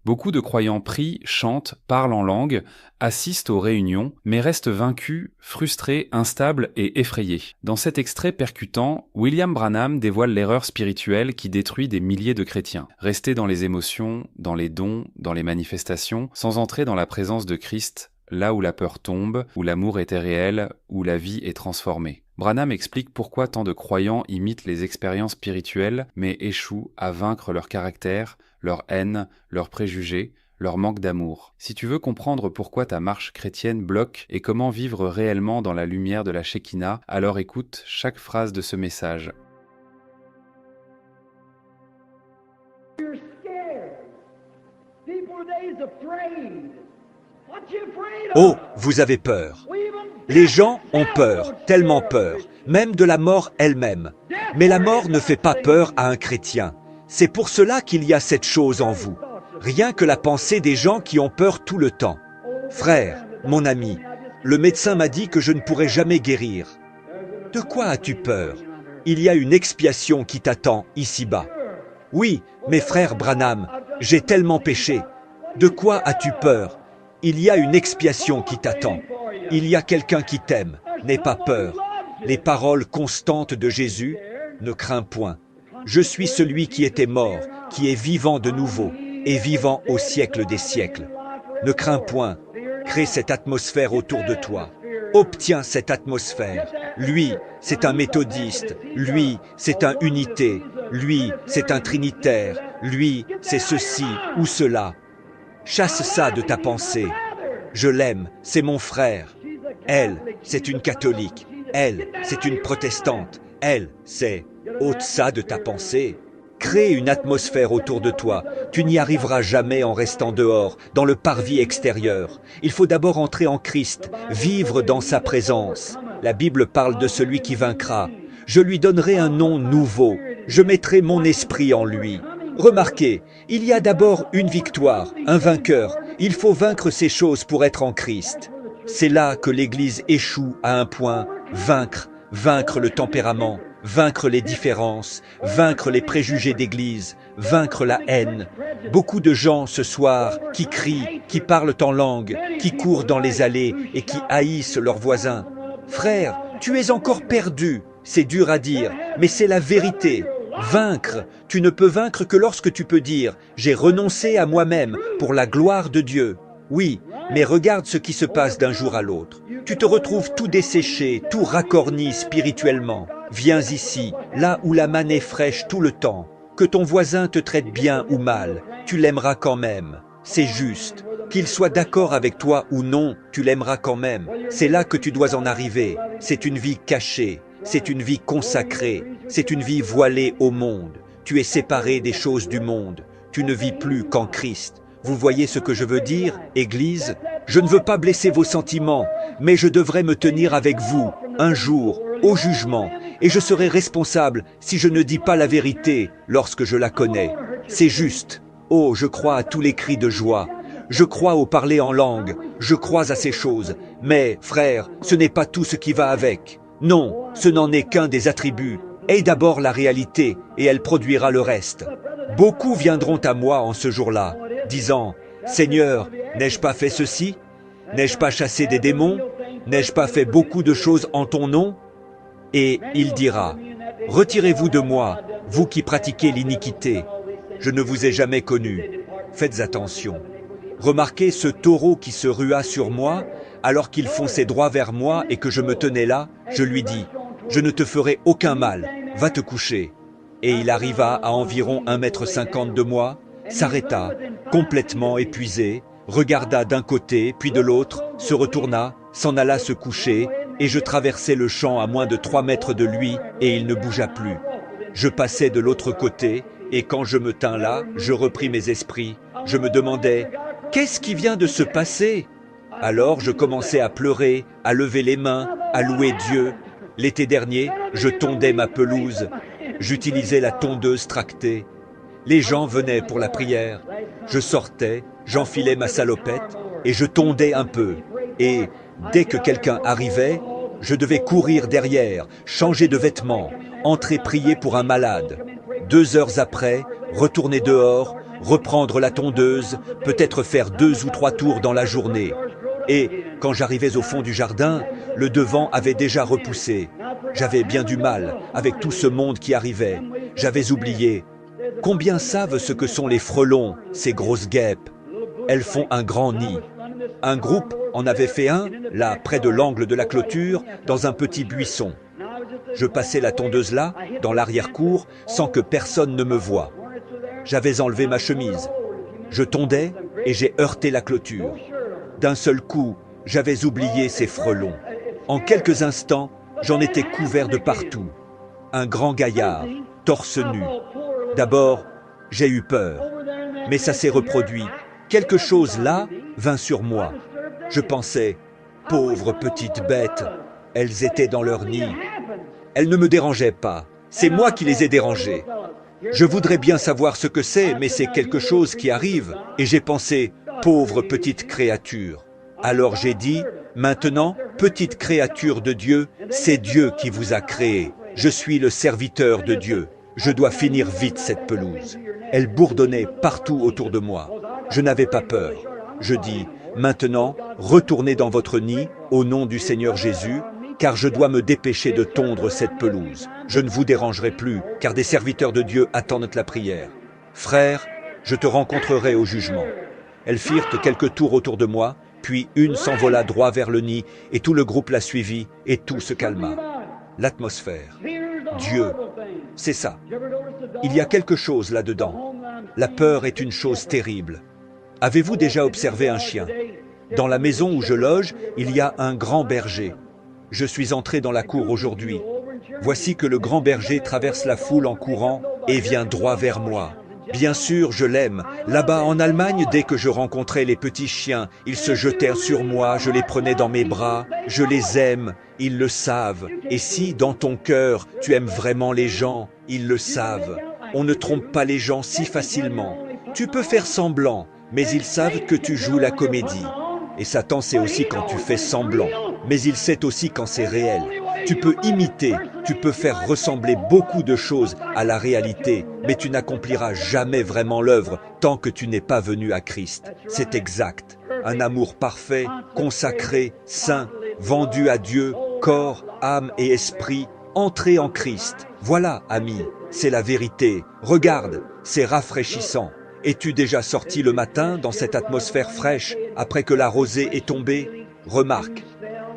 Beaucoup de croyants prient, chantent, parlent en langue, assistent aux réunions, mais restent vaincus, frustrés, instables et effrayés. Dans cet extrait percutant, William Branham dévoile l'erreur spirituelle qui détruit des milliers de chrétiens. Rester dans les émotions, dans les dons, dans les manifestations, sans entrer dans la présence de Christ, là où la peur tombe, où l'amour était réel, où la vie est transformée. Branham explique pourquoi tant de croyants imitent les expériences spirituelles, mais échouent à vaincre leur caractère, leur haine, leurs préjugés, leur manque d'amour. Si tu veux comprendre pourquoi ta marche chrétienne bloque et comment vivre réellement dans la lumière de la Shekinah, alors écoute chaque phrase de ce message. You're scared. People today is afraid. What you afraid of? Oh, vous avez peur. Les gens ont peur, tellement peur, même de la mort elle-même. Mais la mort ne fait pas peur à un chrétien. C'est pour cela qu'il y a cette chose en vous. Rien que la pensée des gens qui ont peur tout le temps. Frère, mon ami, le médecin m'a dit que je ne pourrais jamais guérir. De quoi as-tu peur? Il y a une expiation qui t'attend ici-bas. Oui, mes frères Branham, j'ai tellement péché. De quoi as-tu peur? Il y a une expiation qui t'attend. Il y a quelqu'un qui t'aime. N'aie pas peur. Les paroles constantes de Jésus, ne crains point. Je suis celui qui était mort, qui est vivant de nouveau, et vivant au siècle des siècles. Ne crains point. Crée cette atmosphère autour de toi. Obtiens cette atmosphère. Lui, c'est un méthodiste. Lui, c'est un unité. Lui, c'est un trinitaire. Lui, c'est ceci ou cela. Chasse ça de ta pensée. Je l'aime, c'est mon frère. Elle, c'est une catholique. Elle, c'est une protestante. Elle, c'est... ôte ça de ta pensée. Crée une atmosphère autour de toi. Tu n'y arriveras jamais en restant dehors, dans le parvis extérieur. Il faut d'abord entrer en Christ, vivre dans sa présence. La Bible parle de celui qui vaincra. Je lui donnerai un nom nouveau. Je mettrai mon esprit en lui. Remarquez, il y a d'abord une victoire, un vainqueur. Il faut vaincre ces choses pour être en Christ. C'est là que l'Église échoue à un point. Vaincre le tempérament, vaincre les différences, vaincre les préjugés d'Église, vaincre la haine. Beaucoup de gens ce soir qui crient, qui parlent en langue, qui courent dans les allées et qui haïssent leurs voisins. Frère, tu es encore perdu. C'est dur à dire, mais c'est la vérité. Vaincre, tu ne peux vaincre que lorsque tu peux dire « J'ai renoncé à moi-même pour la gloire de Dieu ». Oui, mais regarde ce qui se passe d'un jour à l'autre. Tu te retrouves tout desséché, tout racorni spirituellement. Viens ici, là où la manne est fraîche tout le temps. Que ton voisin te traite bien ou mal, tu l'aimeras quand même. C'est juste. Qu'il soit d'accord avec toi ou non, tu l'aimeras quand même. C'est là que tu dois en arriver. C'est une vie cachée. C'est une vie consacrée, c'est une vie voilée au monde. Tu es séparé des choses du monde. Tu ne vis plus qu'en Christ. Vous voyez ce que je veux dire, Église? Je ne veux pas blesser vos sentiments, mais je devrais me tenir avec vous, un jour, au jugement, et je serai responsable si je ne dis pas la vérité lorsque je la connais. C'est juste. Oh, je crois à tous les cris de joie. Je crois au parler en langue. Je crois à ces choses. Mais, frère, ce n'est pas tout ce qui va avec. Non, ce n'en est qu'un des attributs. Aie d'abord la réalité, et elle produira le reste. Beaucoup viendront à moi en ce jour-là, disant « Seigneur, n'ai-je pas fait ceci? N'ai-je pas chassé des démons? N'ai-je pas fait beaucoup de choses en ton nom ?» Et il dira « Retirez-vous de moi, vous qui pratiquez l'iniquité. Je ne vous ai jamais connu. Faites attention. » Remarquez ce taureau qui se rua sur moi, alors qu'il fonçait droit vers moi et que je me tenais là, je lui dis « Je ne te ferai aucun mal, va te coucher. » Et il arriva à environ 1,50 m de moi, s'arrêta, complètement épuisé, regarda d'un côté puis de l'autre, se retourna, s'en alla se coucher, et je traversai le champ à moins de 3 mètres de lui, et il ne bougea plus. Je passai de l'autre côté, et quand je me tins là, je repris mes esprits. Je me demandais « Qu'est-ce qui vient de se passer ?» Alors je commençais à pleurer, à lever les mains, à louer Dieu. L'été dernier, je tondais ma pelouse. J'utilisais la tondeuse tractée. Les gens venaient pour la prière. Je sortais, j'enfilais ma salopette et je tondais un peu. Et dès que quelqu'un arrivait, je devais courir derrière, changer de vêtements, entrer prier pour un malade. 2 heures après, retourner dehors, reprendre la tondeuse, peut-être faire 2 ou 3 tours dans la journée. Et, quand j'arrivais au fond du jardin, le devant avait déjà repoussé. J'avais bien du mal avec tout ce monde qui arrivait. J'avais oublié. Combien savent ce que sont les frelons, ces grosses guêpes? Elles font un grand nid. Un groupe en avait fait un, là, près de l'angle de la clôture, dans un petit buisson. Je passais la tondeuse là, dans l'arrière-cour, sans que personne ne me voie. J'avais enlevé ma chemise. Je tondais et j'ai heurté la clôture. D'un seul coup, j'avais oublié ces frelons. En quelques instants, j'en étais couvert de partout. Un grand gaillard, torse nu. D'abord, j'ai eu peur, mais ça s'est reproduit. Quelque chose là vint sur moi. Je pensais, pauvres petites bêtes, elles étaient dans leur nid. Elles ne me dérangeaient pas, c'est moi qui les ai dérangées. Je voudrais bien savoir ce que c'est, mais c'est quelque chose qui arrive. Et j'ai pensé, pauvre petite créature. Alors j'ai dit, maintenant, petite créature de Dieu, c'est Dieu qui vous a créé. Je suis le serviteur de Dieu. Je dois finir vite cette pelouse. Elle bourdonnait partout autour de moi. Je n'avais pas peur. Je dis, maintenant, retournez dans votre nid, au nom du Seigneur Jésus, car je dois me dépêcher de tondre cette pelouse. Je ne vous dérangerai plus, car des serviteurs de Dieu attendent la prière. Frère, je te rencontrerai au jugement. Elles firent quelques tours autour de moi, puis une s'envola droit vers le nid, et tout le groupe la suivit, et tout se calma. L'atmosphère. Dieu. C'est ça. Il y a quelque chose là-dedans. La peur est une chose terrible. Avez-vous déjà observé un chien? Dans la maison où je loge, il y a un grand berger. Je suis entré dans la cour aujourd'hui. Voici que le grand berger traverse la foule en courant et vient droit vers moi. Bien sûr, je l'aime. Là-bas en Allemagne, dès que je rencontrais les petits chiens, ils se jetèrent sur moi, je les prenais dans mes bras. Je les aime, ils le savent. Et si, dans ton cœur, tu aimes vraiment les gens, ils le savent. On ne trompe pas les gens si facilement. Tu peux faire semblant, mais ils savent que tu joues la comédie. Et Satan sait aussi quand tu fais semblant, mais il sait aussi quand c'est réel. Tu peux imiter, tu peux faire ressembler beaucoup de choses à la réalité, mais tu n'accompliras jamais vraiment l'œuvre tant que tu n'es pas venu à Christ. C'est exact. Un amour parfait, consacré, saint, vendu à Dieu, corps, âme et esprit, entré en Christ. Voilà, ami, c'est la vérité. Regarde, c'est rafraîchissant. Es-tu déjà sorti le matin dans cette atmosphère fraîche après que la rosée est tombée? Remarque,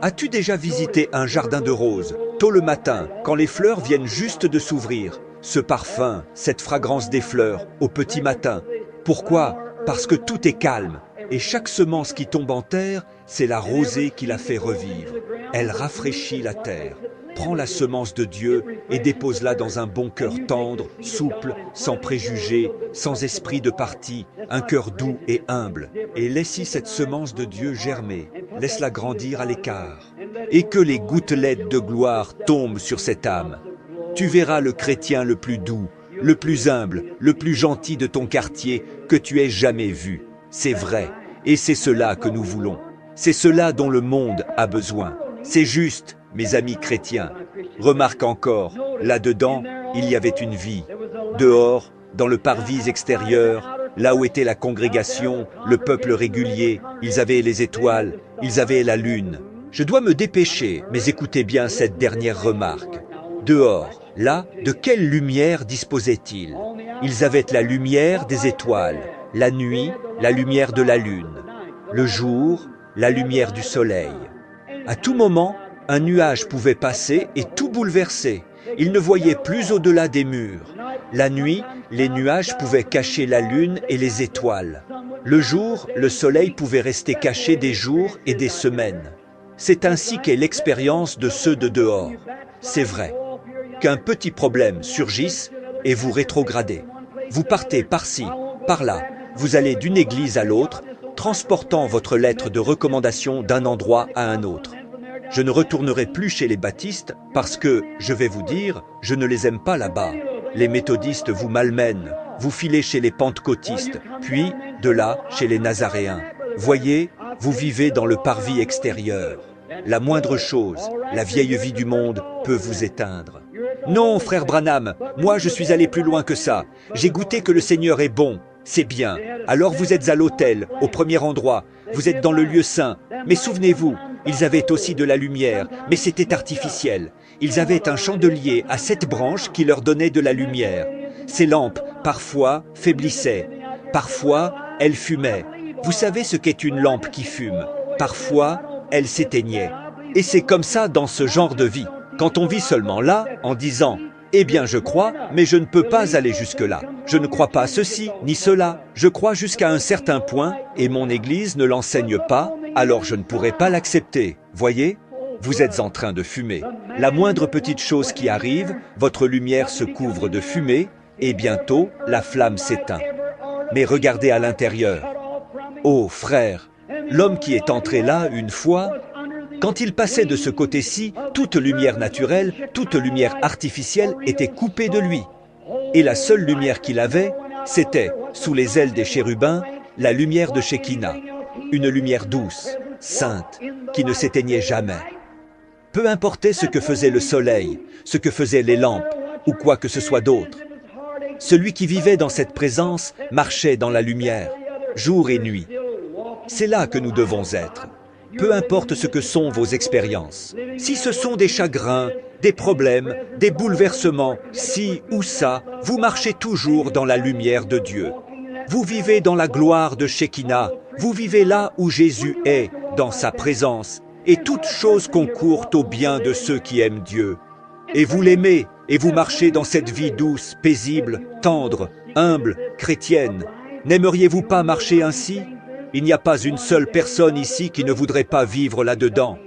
as-tu déjà visité un jardin de roses, tôt le matin, quand les fleurs viennent juste de s'ouvrir? Ce parfum, cette fragrance des fleurs, au petit matin. Pourquoi? Parce que tout est calme, et chaque semence qui tombe en terre, c'est la rosée qui la fait revivre. Elle rafraîchit la terre. Prends la semence de Dieu et dépose-la dans un bon cœur tendre, souple, sans préjugés, sans esprit de parti, un cœur doux et humble. Et laisse-y cette semence de Dieu germer, laisse-la grandir à l'écart. Et que les gouttelettes de gloire tombent sur cette âme. Tu verras le chrétien le plus doux, le plus humble, le plus gentil de ton quartier que tu aies jamais vu. C'est vrai, et c'est cela que nous voulons. C'est cela dont le monde a besoin. C'est juste. Mes amis chrétiens, remarque encore, là-dedans, il y avait une vie. Dehors, dans le parvis extérieur, là où était la congrégation, le peuple régulier, ils avaient les étoiles, ils avaient la lune. Je dois me dépêcher, mais écoutez bien cette dernière remarque. Dehors, là, de quelle lumière disposaient-ils? Ils avaient la lumière des étoiles, la nuit, la lumière de la lune, le jour, la lumière du soleil. À tout moment, un nuage pouvait passer et tout bouleverser. Ils ne voyaient plus au-delà des murs. La nuit, les nuages pouvaient cacher la lune et les étoiles. Le jour, le soleil pouvait rester caché des jours et des semaines. C'est ainsi qu'est l'expérience de ceux de dehors. C'est vrai qu'un petit problème surgisse et vous rétrogradez. Vous partez par-ci, par-là. Vous allez d'une église à l'autre, transportant votre lettre de recommandation d'un endroit à un autre. Je ne retournerai plus chez les baptistes parce que, je vais vous dire, je ne les aime pas là-bas. Les méthodistes vous malmènent, vous filez chez les pentecôtistes, puis, de là, chez les nazaréens. Voyez, vous vivez dans le parvis extérieur. La moindre chose, la vieille vie du monde, peut vous éteindre. Non, frère Branham, moi je suis allé plus loin que ça. J'ai goûté que le Seigneur est bon. C'est bien. Alors vous êtes à l'autel, au premier endroit. Vous êtes dans le lieu saint. Mais souvenez-vous, ils avaient aussi de la lumière, mais c'était artificiel. Ils avaient un chandelier à 7 branches qui leur donnait de la lumière. Ces lampes, parfois, faiblissaient. Parfois, elles fumaient. Vous savez ce qu'est une lampe qui fume? Parfois, elle s'éteignait. Et c'est comme ça dans ce genre de vie. Quand on vit seulement là, en disant « Eh bien je crois, mais je ne peux pas aller jusque-là. Je ne crois pas ceci, ni cela. Je crois jusqu'à un certain point, et mon Église ne l'enseigne pas, alors je ne pourrai pas l'accepter. » Voyez? Vous êtes en train de fumer. La moindre petite chose qui arrive, votre lumière se couvre de fumée, et bientôt, la flamme s'éteint. Mais regardez à l'intérieur. Oh, frère, l'homme qui est entré là une fois, quand il passait de ce côté-ci, toute lumière naturelle, toute lumière artificielle était coupée de lui. Et la seule lumière qu'il avait, c'était, sous les ailes des chérubins, la lumière de Shekinah, une lumière douce, sainte, qui ne s'éteignait jamais. Peu importait ce que faisait le soleil, ce que faisaient les lampes, ou quoi que ce soit d'autre. Celui qui vivait dans cette présence marchait dans la lumière, jour et nuit. C'est là que nous devons être. Peu importe ce que sont vos expériences. Si ce sont des chagrins, des problèmes, des bouleversements, ci ou ça, vous marchez toujours dans la lumière de Dieu. Vous vivez dans la gloire de Shekinah. Vous vivez là où Jésus est, dans sa présence. Et toutes choses concourent au bien de ceux qui aiment Dieu. Et vous l'aimez, et vous marchez dans cette vie douce, paisible, tendre, humble, chrétienne. N'aimeriez-vous pas marcher ainsi? Il n'y a pas une seule personne ici qui ne voudrait pas vivre là-dedans.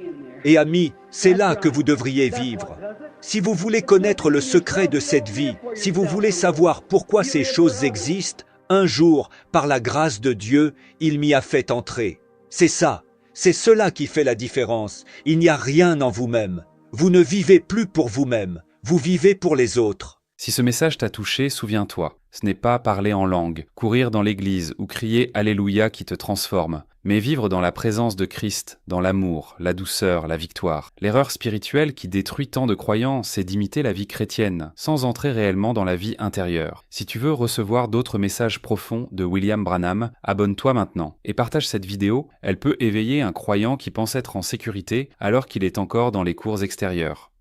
Et amis, c'est là que vous devriez vivre. Si vous voulez connaître le secret de cette vie, si vous voulez savoir pourquoi ces choses existent, un jour, par la grâce de Dieu, il m'y a fait entrer. C'est ça, c'est cela qui fait la différence. Il n'y a rien en vous-même. Vous ne vivez plus pour vous-même, vous vivez pour les autres. Si ce message t'a touché, souviens-toi, ce n'est pas parler en langue, courir dans l'église ou crier Alléluia qui te transforme, mais vivre dans la présence de Christ, dans l'amour, la douceur, la victoire. L'erreur spirituelle qui détruit tant de croyants, c'est d'imiter la vie chrétienne, sans entrer réellement dans la vie intérieure. Si tu veux recevoir d'autres messages profonds de William Branham, abonne-toi maintenant et partage cette vidéo, elle peut éveiller un croyant qui pense être en sécurité alors qu'il est encore dans les cours extérieures.